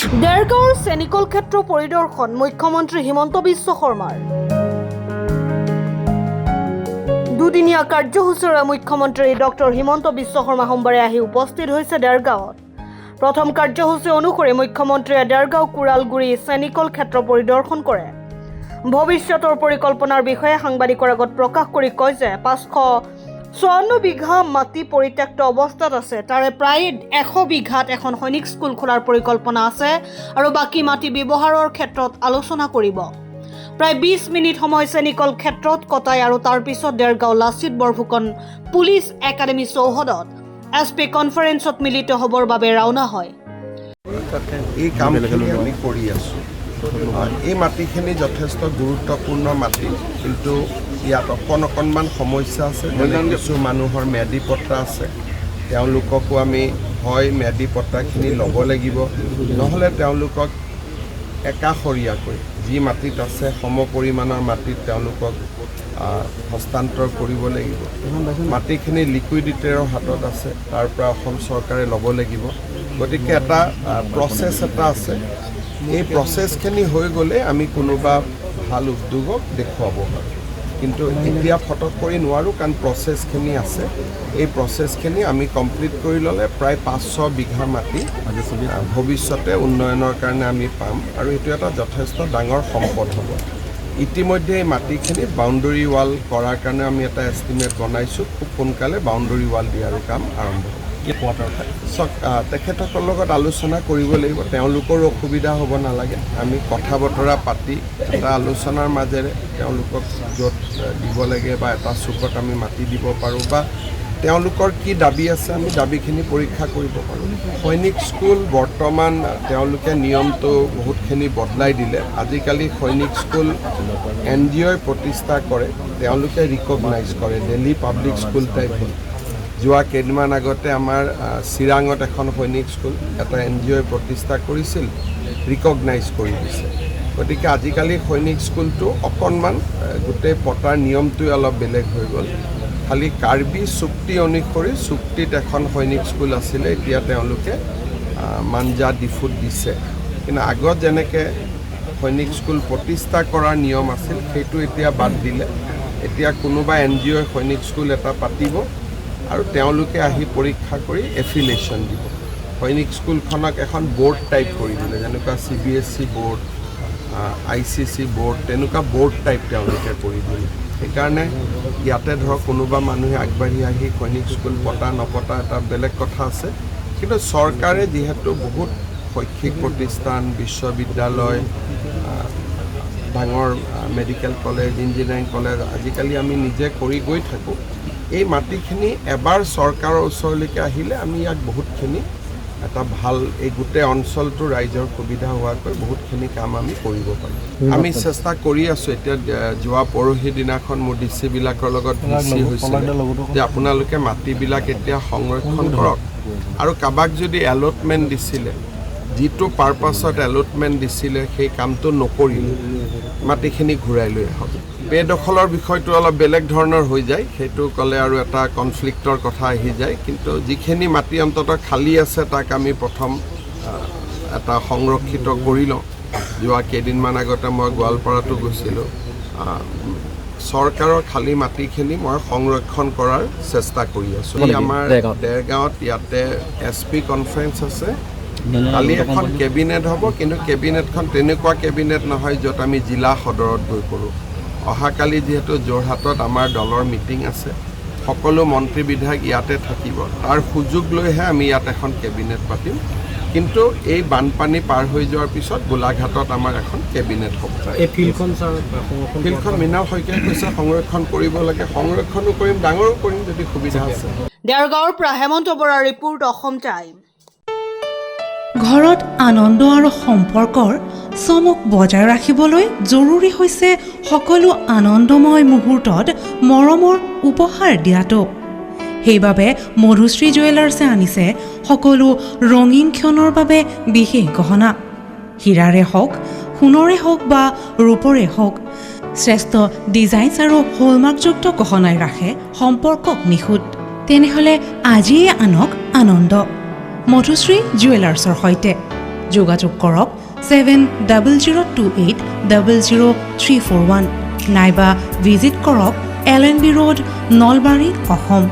দেৰগাঁৱৰ চেনিকল ক্ষেত্ৰ পৰিদৰ্শন মুখ্যমন্ত্ৰী হিমন্ত বিশ্ব শৰ্মাৰ দুদিনীয়া কাৰ্যসূচীৰে মুখ্যমন্ত্ৰী ডক্টৰ হিমন্ত বিশ্ব শৰ্মা সোমবাৰে আহি উপস্থিত হৈছে দেৰগাঁৱত। প্ৰথম কাৰ্যসূচী অনুসৰি মুখ্যমন্ত্ৰীয়ে দেৰগাঁও কুৰালগুৰি চেনিকল ক্ষেত্ৰ পৰিদৰ্শন কৰে। ভৱিষ্যতৰ পৰিকল্পনাৰ বিষয়ে সাংবাদিকৰ আগত প্ৰকাশ কৰি কয় যে 554 বিঘা মাটি পৰিত্যক্ত অৱস্থাত আছে। তাৰে প্ৰায় 100 বিঘাত এখন সৈনিক স্কুল খোলাৰ পৰিকল্পনা আছে আৰু বাকী মাটি ব্যৱহাৰৰ ক্ষেত্ৰত আলোচনা কৰিব। প্ৰায় 20 মিনিট সময় চেনিকল ক্ষেত্ৰত কটাই আৰু তাৰ পিছত দেৰগাঁও লাচিত বৰফুকন পুলিচ একাডেমী চৌহদত SP কনফাৰেন্সত মিলিত হ'বৰ বাবে ৰাওনা হয়। এই কামখিনি আমি কৰি আছোঁ। এই মাটিখিনি যথেষ্ট গুৰুত্বপূৰ্ণ মাটি, কিন্তু ইয়াত অকণমান সমস্যা আছে। কিছু মানুহৰ ম্যাদী পট্টা আছে, তেওঁলোককো আমি হয় ম্যাদী পট্টাখিনি ল'ব লাগিব, নহ'লে তেওঁলোকক একাষৰীয়াকৈ যি মাটিত আছে সম পৰিমাণৰ মাটিত তেওঁলোকক হস্তান্তৰ কৰিব লাগিব। মাটিখিনি লিকুইডিটিৰ হাতত আছে, তাৰ পৰা অসম চৰকাৰে ল'ব লাগিব। গতিকে এটা প্ৰচেছ এটা আছে। এই প্ৰচেছখিনি হৈ গ'লে আমি কোনোবা ভাল উদ্যোগক দেখুৱাব পাৰোঁ, কিন্তু এতিয়া ফটক কৰি নোৱাৰোঁ, কাৰণ প্ৰচেছখিনি আছে। এই প্ৰচেছখিনি আমি কমপ্লিট কৰি ল'লে প্ৰায় 500 বিঘা মাটি ভৱিষ্যতে উন্নয়নৰ কাৰণে আমি পাম, আৰু এইটো এটা যথেষ্ট ডাঙৰ সম্পদ হ'ব। ইতিমধ্যে এই মাটিখিনি বাউণ্ডৰী ৱাল কৰাৰ কাৰণে আমি এটা এষ্টিমেট বনাইছোঁ। খুব সোনকালে বাউণ্ডৰী ৱাল দিয়াৰো কাম আৰম্ভ হ'ব। তেখেতসকলৰ লগত আলোচনা কৰিব লাগিব, তেওঁলোকৰো অসুবিধা হ'ব নালাগে। আমি কথা বতৰা পাতি এটা আলোচনাৰ মাজেৰে তেওঁলোকক য'ত দিব লাগে বা এটা চুকত আমি মাটি দিব পাৰোঁ, বা তেওঁলোকৰ কি দাবী আছে আমি দাবীখিনি পৰীক্ষা কৰিব পাৰোঁ। সৈনিক স্কুল বৰ্তমান তেওঁলোকে নিয়মটো বহুতখিনি বদলাই দিলে। আজিকালি সৈনিক স্কুল NGOই প্ৰতিষ্ঠা কৰে, তেওঁলোকে ৰিকগনাইজ কৰে দিল্লী পাব্লিক স্কুল টাইপ। যোৱা কেইদিনমান আগতে আমাৰ চিৰাঙত এখন সৈনিক স্কুল এটা NGOই প্ৰতিষ্ঠা কৰিছিল, ৰিকগনাইজ কৰি দিছে। গতিকে আজিকালি সৈনিক স্কুলটো অকণমান গোটেই পতাৰ নিয়মটোৱে অলপ বেলেগ হৈ গ'ল। খালি কাৰ্বি চুক্তি অনুসৰি চুক্তিত এখন সৈনিক স্কুল আছিলে, এতিয়া তেওঁলোকে মাঞ্জা ডিফুত দিছে। কিন্তু আগত যেনেকৈ সৈনিক স্কুল প্ৰতিষ্ঠা কৰাৰ নিয়ম আছিল সেইটো এতিয়া বাদ দিলে। এতিয়া কোনোবা NGOই সৈনিক স্কুল এটা পাতিব আৰু তেওঁলোকে আহি পৰীক্ষা কৰি এফিলিয়েশ্যন দিব। সৈনিক স্কুলখনক এখন বৰ্ড টাইপ কৰি দিলে, যেনেকুৱা CBSC বৰ্ড, ICC বৰ্ড, তেনেকুৱা বৰ্ড টাইপ তেওঁলোকে কৰি দিলে। সেইকাৰণে ইয়াতে ধৰক কোনোবা মানুহে আগবাঢ়ি আহি সৈনিক স্কুল পতা নপতা এটা বেলেগ কথা আছে, কিন্তু চৰকাৰে যিহেতু বহুত শৈক্ষিক প্ৰতিষ্ঠান, বিশ্ববিদ্যালয়, ডাঙৰ মেডিকেল কলেজ, ইঞ্জিনিয়াৰিং কলেজ আজিকালি আমি নিজে কৰি গৈ থাকোঁ। এই মাটিখিনি এবাৰ চৰকাৰৰ ওচৰলৈকে আহিলে আমি ইয়াক বহুতখিনি এটা ভাল এই গোটেই অঞ্চলটো ৰাইজৰ সুবিধা হোৱাকৈ বহুতখিনি কাম আমি কৰিব পাৰিম। আমি চেষ্টা কৰি আছোঁ। এতিয়া যোৱা পৰহি দিনাখন মোৰ ডিচিবিলাকৰ লগত ভিচি হৈছিলে যে আপোনালোকে মাটিবিলাক এতিয়া সংৰক্ষণ কৰক, আৰু কাৰোবাক যদি এলটমেণ্ট দিছিলে, যিটো পাৰপাছত এলটমেণ্ট দিছিলে সেই কামটো নকৰিলে, মাটিখিনি ঘূৰাই লৈ আহক। বেদখলৰ বিষয়টো অলপ বেলেগ ধৰণৰ হৈ যায়, সেইটো ক'লে আৰু এটা কনফ্লিক্টৰ কথা আহি যায়। কিন্তু যিখিনি মাটি অন্ততঃ খালী আছে তাক আমি প্ৰথম এটা সংৰক্ষিত কৰি লওঁ। যোৱা কেইদিনমান আগতে মই গোৱালপাৰাতো গৈছিলোঁ। চৰকাৰৰ খালী মাটিখিনি মই সংৰক্ষণ কৰাৰ চেষ্টা কৰি আছোঁ। আমাৰ দেৰগাঁৱত ইয়াতে SP কনফাৰেন্স আছে, কালি এখন কেবিনেট হ'ব, কিন্তু কেবিনেটখন তেনেকুৱা কেবিনেট নহয় য'ত আমি জিলা সদৰত গৈ কৰোঁ। অহাকালি যিহেতু যোৰহাটত আমাৰ দলৰ মিটিং আছে, সকলো মন্ত্ৰী বিধায়ক ইয়াতে থাকিব, তাৰ সুযোগ লৈহে আমি ইয়াত এখন কেবিনেট পাতিম। কিন্তু এই বানপানী পাৰ হৈ যোৱাৰ পিছত গোলাঘাটত আমাৰ এখন কেবিনেট হ'ব। এই ফিল্ডখন মৃণাল শইকীয়াই কৈছে সংৰক্ষণ কৰিব লাগে, সংৰক্ষণো কৰিম, ডাঙৰো কৰিম যদি সুবিধা আছে। দেৰগাঁৱৰ পৰা হেমন্ত বৰাৰ ৰিপোৰ্ট, অসম টাইম। ঘৰত আনন্দ আৰু সম্পৰ্কৰ চমক বজাই ৰাখিবলৈ জৰুৰী হৈছে সকলো আনন্দময় মুহূৰ্তত মৰমৰ উপহাৰ দিয়াটো। সেইবাবে মধুশ্ৰী জুৱেলাৰ্ছে আনিছে সকলো ৰঙীন ক্ষণৰ বাবে বিশেষ গহনা। হীৰাৰে হওক, সোণৰে হওক বা ৰূপৰে হওক, শ্ৰেষ্ঠ ডিজাইনছ আৰু হলমাৰ্কযুক্ত গহনাই ৰাখে সম্পৰ্কক নিখুঁত। তেনেহ'লে আজিয়ে আনক আনন্দ মধুশ্ৰী জুৱেলাৰ্ছৰ সৈতে। যোগাযোগ কৰক 7002800341 নাইবা ভিজিট কৰক LNB ৰোড নলবাৰী অসম।